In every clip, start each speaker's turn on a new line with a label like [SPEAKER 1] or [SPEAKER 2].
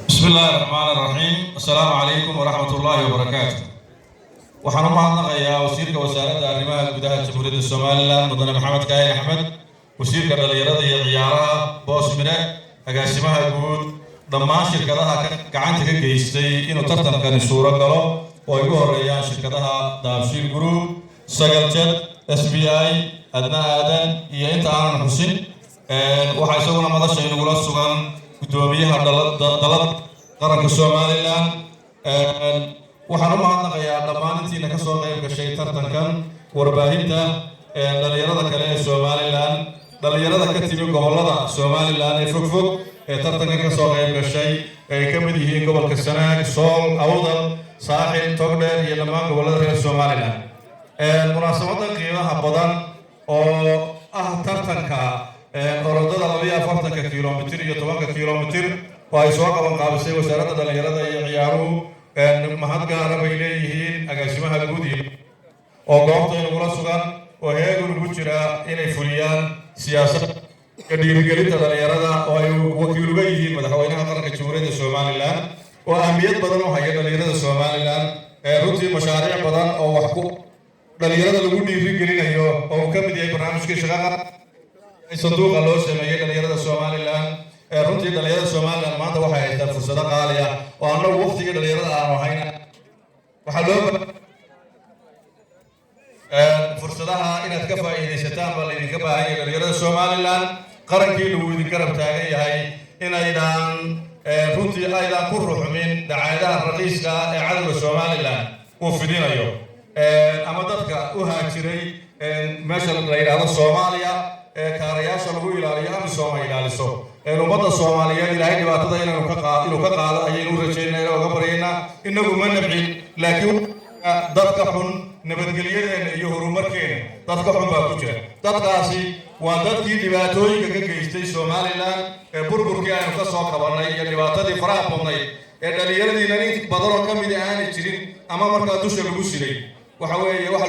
[SPEAKER 1] بسم الله الرحمن الرحيم السلام عليكم ورحمة الله وبركاته وحنا معنا يا وزير وزارة الرماية الجديدة جمهورية الصوماليلاند مدن محمد كاين أحمد وزير الرياضة عيارها بوس مره أقاسمها جود ضمان شركتها كعنتك جيستي إنه ترتنك الصورة قالوا ويقول ريان شركتها دابشيل جروب سجلت SBI أدنى آدم ينت عن حسين وحيسوون مدرسة يقول السجان قدوميها دلت قرن Somaliland waxaan u mahadnaqayaa dhammaantiina ka soo qayb gashay tartankan warbaahinta dhalinyarada kale ee Somaliland dhalinyarada ka timi gobolada Somaliland ee fogfog ee tartankan ka soo qayb gashay ay ka mid yihiin gobolka Sanaag Sool Awdal Saaxil Togdheer iyo dhammaan gobolada reer Somaliland munaasabadan qiimaha badan oo ah tartanka orodada 40 kiiloomitir iyo 10 kiiloomitir وأيسوا قبل قابسي وزارة الرياضة يعيارو mahad gaara bay leeyihiin agaasimaha guudi oo goobta inagula sugan oo heegan ugu jira inay fuliyaan siyaasad ka dhiirigelinta dhalinyarada oo ay wakiil uga yihiin madaxweynaha qaranka jamhuuriyadda Somaliland oo ahmiyad badan u haya dhalinyarada Somaliland runtii mashaariic badan oo wax ku dhalinyarada lagu dhiirigelinayo oo ka mid yahay barnaamijka shaqada ay sanduuqa loo sameeyay dhalinyarada Somaliland runtii dhalinyarada Somaliland maanta waxay haystaan fursado qaali ah oo annagu waqtiga dhalinyarada aan hayna waxa loo fursadaha inaad ka faa'iideysataan bal idinka baahan yahay dhalinyarada Somaliland qarankii lagu idin garab taagan yahay inaydaan runtii aydan ku ruxmin dacaayadaha raqiiska ee cadawga Somaliland uu fidinayo ama dadka u haajiray meesha la yiraahdo Soomaaliya kaarayaasha lagu ilaaliyo ama Soomaaliyaaliso ummadda Soomaaliyeed ilaahay dhibaatada inuu ka qaado ayaynu rajaynaynaa oo gabarayna inagu ma nabcin laakiin dadka xun nabadgelyadeena iyo horumarkeena dadka xun baa ku jira dadkaasi waa dadkii dhibaatooyinka ka geystay Somaliland burburkii aynu ka soo qabanay iyo dhibaatadii faraha badnayd dhalinyaradiina in badan oo ka mid ah aan jirin ama markaa dusha lagu siday waxa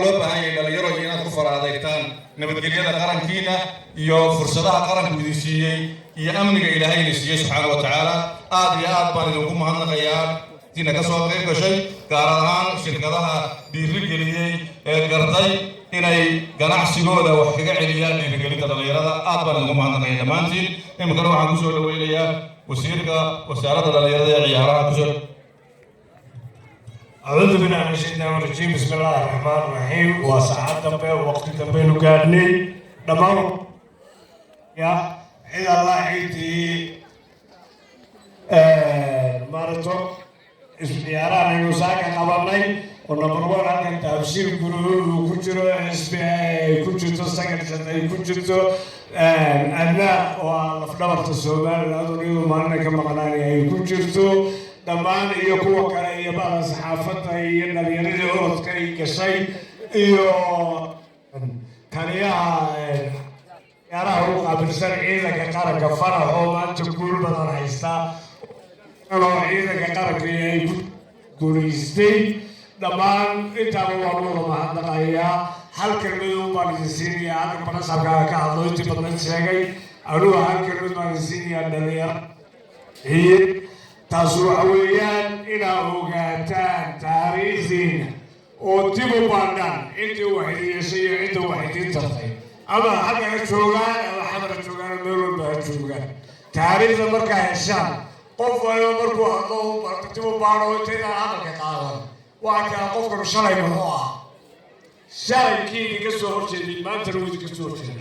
[SPEAKER 1] loo baahan yahay dhalinyaro inaad ku faraadaytaan nabadgelyada qarankiina iyo fursadaha qaranku idin siiyay iyo amniga Ilaahay siiyay subhanahu wa ta'ala aad iyo aad baan idinku mahadnaqayaa tina ka soo qayb gashay gaar ahaan shirkadaha dhiirigeliyay gartay inay ganacsigooda wax kaga celiyaan dhiirigelinta dhalinyarada aad baan idinku mahadnaqayaa dhammaantiin imikana waxaan ku soo dhaweynayaa wasiirka wasaaradda dhalinyarada ee ciyaaraha ku soo
[SPEAKER 2] أعوذ بالله من الشيطان الرجيم بسم الله الرحمن الرحيم وساعات دمبي ووقت دمبي نقادني دمام يا إذا الله عيدي ماراثون اسبياران يوساك قبلني ونمبر 1 كان تفسير جروب وكجرو SBI كجرو سكن سنة كجرو أنا والفدرة السودان هذول يوم ما كم قناني كجرو dhammaan iyo kuwa kale iyo baa saxaafadda iyo dhalinyarada orodka ay gashay iyo kaliyaha ciyaaraha ugu qaabilsan ciidanka qaranka farax oo maanta guul badan haysta oo ciidanka qaranka ay ku guulaystay dhammaan intaaba waa loo mahadnaqayaa hal kelmad baan idin siinayaa aniga barasabka ka hadlo intii badan sheegay anugu hal kelmad baan idin siinayaa dhalinyaro تاسو عويان إلى أوقاتان تاريخين وتبو باندان إنتي واحد يسير إنتي واحد ينتظر أما حاجة شوغان أما حاجة شوغان ميلون بها شوغان تاريخ مركا هشام قف ويا مركو هذو تبو باندو تينا هذا كقاعد وأكا قف كرشاي مهوا شاي كي كسور شيء ما تروي كسور شيء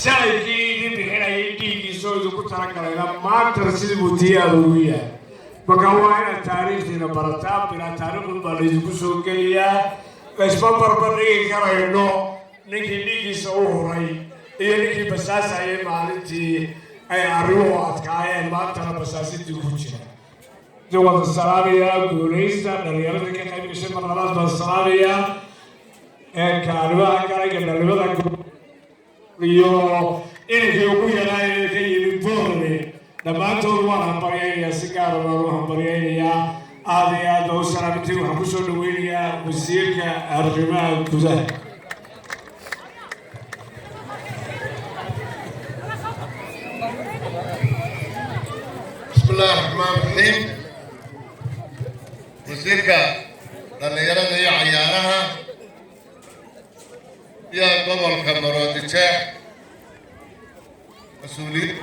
[SPEAKER 2] شاي كي بهنا يدي كسور كتر كلام ما ترسل بوتيا رويا بقوانا تاريخنا برتاب بلا تاريخ البلد كسوكيا بس ببربري كراينو نيجي سووري نيجي بساسا يمالتي أي أروه أتكايا ما ترى بساسي تقولشنا جوات السلامية بوليسا نريالك كيف يسمى الناس بالسلامية كانوا كاريك نريالك يو إنك يقول يا إنك يبورني لما تقول وانا بريء سكار وروح بريء هذه دو سلامتي وحكوشو دوينيا وزيرك الرماء كذا
[SPEAKER 3] الله الرحمن الرحيم وزيرك لأن يرد عيارها يا قبل كاميرات الشاح مسؤولين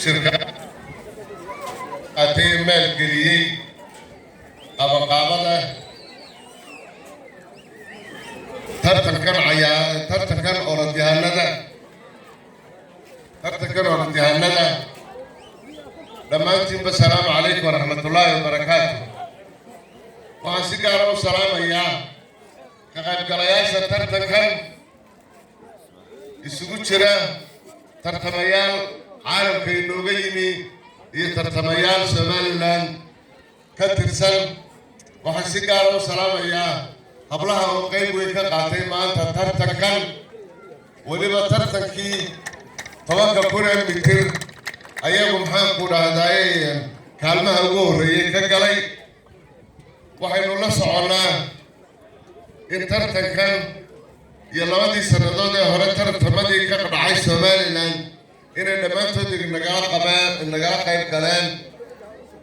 [SPEAKER 3] شركة أتي مال قريي أبا قابلة ترتكن أورديهاندا لما أنتم بالسلام عليكم ورحمة الله وبركاته وأسيقار السلام إياه كغير قلياسة ترتكن يسوق شراء ترتميال عالم كينو قيمي يترتميال سوماليلاند كترسل وأسيقار السلام إياه قبلها وقيم ويكاقاتي ما أنت ترتكن ولما ترتكي طبعا كنا بكر أيام محمد هذاي كلمة أقول كقلي وحين الله سعنا إن ترتكن يلا ودي سندود هرتر تمدي كقد عايش سوماليلاند إن لما تدرك النجار قيم كلام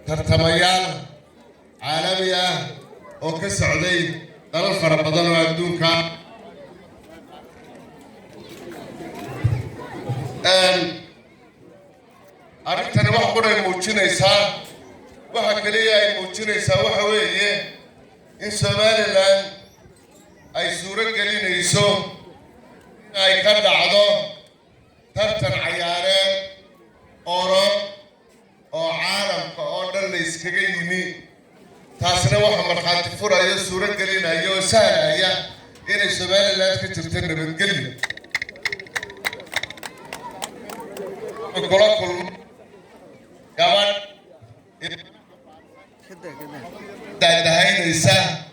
[SPEAKER 3] ترتميال عالمية وكسعودي دار فرقدان وعدوك أردت wax qura muujinaysaa waxa kaliya ay muujinaysaa waxa weeye in Somaliland ay suuro gelinayso ay ka dhacdo tartan ciyaareed orod oo caalamka oo dhan la iskaga yimi taasina waxa marxaati furayo suuro gelinayo saaraya in Somaliland ka jirto nabadgelyo كل كمان ده هاي نساء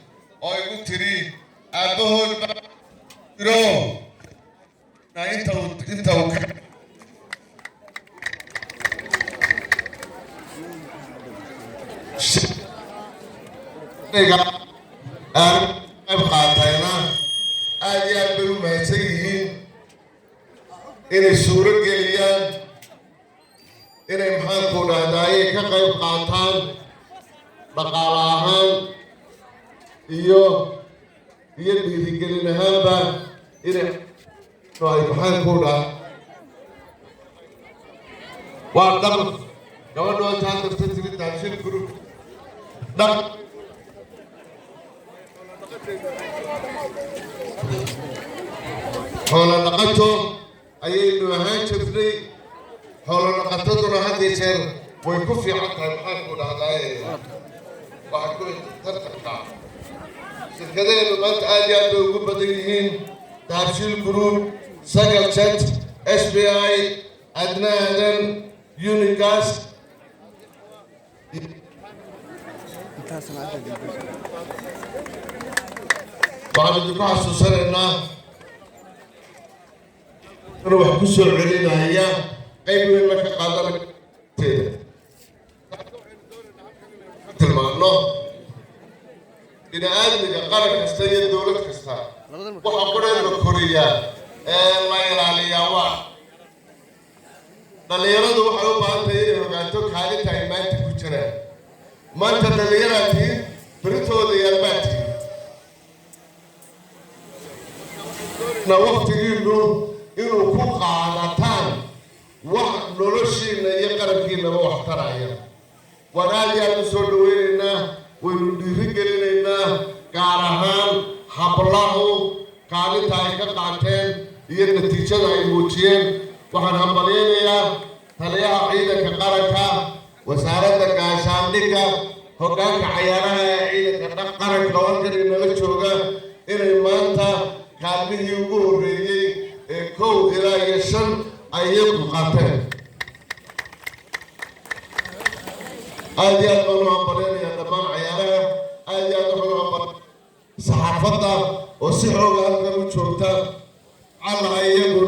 [SPEAKER 3] أو يقول تري أبوه رو أنت أبغى تاينا أجي أقول ما يسيين إن السورة جليان إنهم حاكون هداي كقيب قاطان بقالاهان يدي ذكرين هابا إنهم حاكون وعندما كوانو أنتان تفتسل تابشين كرو دم حولا نقطو أيين وهان شفري حولنا قطتنا هذه سير ويكون في عقل محاكم هذا وحكون ترتقع شركتين المنت آليات ويكون بديهين تابشيل جروب سجل شت SBI أدنى أدن يونيكاس بعد الدفاع سوسرنا نروح كسر علينا هي قيب لك قادر تيدا تلمانو إذا آدمك قرق استيد دولة كستا وحقنا الكوريا الله يلالي يوان دليرادو waxay u baahan tahay inay ogaato kaalinta ay maanta ku jiraan maanta dhallinyarati beritooda yarbaati na waqtigiinu inuu ku qaadataan wax noloshiina iyo qarankiinaba wax taraya wanaagyaanu soo dhaweynaynaa waynu dhiirigelinaynaa gaar ahaan hablahu kaalinta ay ka qaateen iyo natiijada ay muujiyeen waxaan hambalyaynayaa taliyaha ciidanka qaranka wasaaradda gaashaandhigga hoggaanka cayaaraha ee ciidanka qaranka oo halkan inala jooga inay maanta kaalmihii ugu horreeyey ee 1 ilaa 5 ay iyagu qaateen aad iyo aad baan u hambalyaynayaa dhammaan cayaaraha aad iyo aad waxaan u hambalyaynaa saxaafadda oo si xooga halkan u joogta callaha iyagu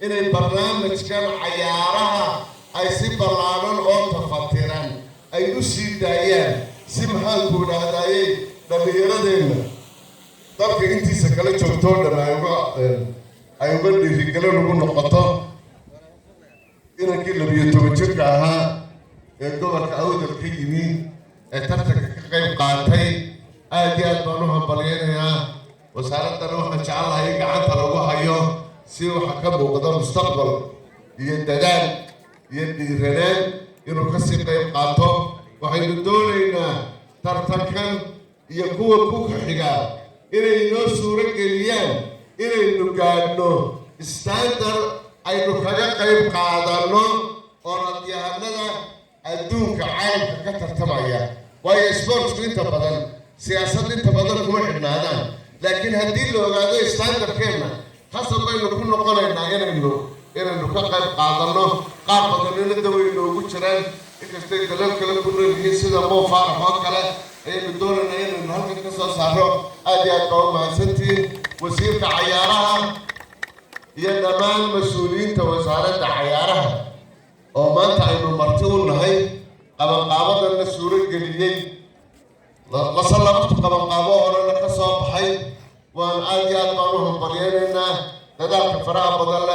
[SPEAKER 3] inay barnaamijkan cayaaraha ay si ballaaran oo tafatiran ay u sii daayaan si maxaanku idhaahdayey dhallinyaradeenna dalka intiisa kala joogtoo dhan ay uga dhiirigelin ugu noqoto inankii 12 jirka ahaa gobolka awdal ka yimi ee tartanka ka qayb qaatay aad iyo aad baan u hambalyaynayaa wasaaradana waxaan jecelahay in gacanta lagu hayo si waxa ka muuqda mustaqbal iyo dadaal iyo dhiiranaan inuu kasii qayb qaato waxaynu doonaynaa tartankan iyo kuwa ku xiga inay noo suuro geliyaan inaynu gaadhno standard aynu kaga qayb qaadano orodyahanada adduunka caalamka ka tartamaya waayo sportsku inta badan siyaasadda inta badan kuma xidhnaadaan laakiin haddii la ogaado standardkeenna hasab baynu ku noqonaynaa inaynu ka qayb qaadano qaar badanina daway noogu jiraan inkastay dalal kale ku nool yihiin sida moo faarax oo kale ayaynu doonaynaa inaynu halkan ka soo saaro aad iyo aad baa u mahadsantihiin wasiirka cayaaraha iyo dhammaan mas-uuliyiinta wasaaradda cayaaraha oo maanta aynu marti u nahay qabanqaabadana suuro geliyey lasalabtu qabanqaabo horena ka soo baxay waan aad iyo aad baan u hambalyaynaynaa dadaalka faraha badan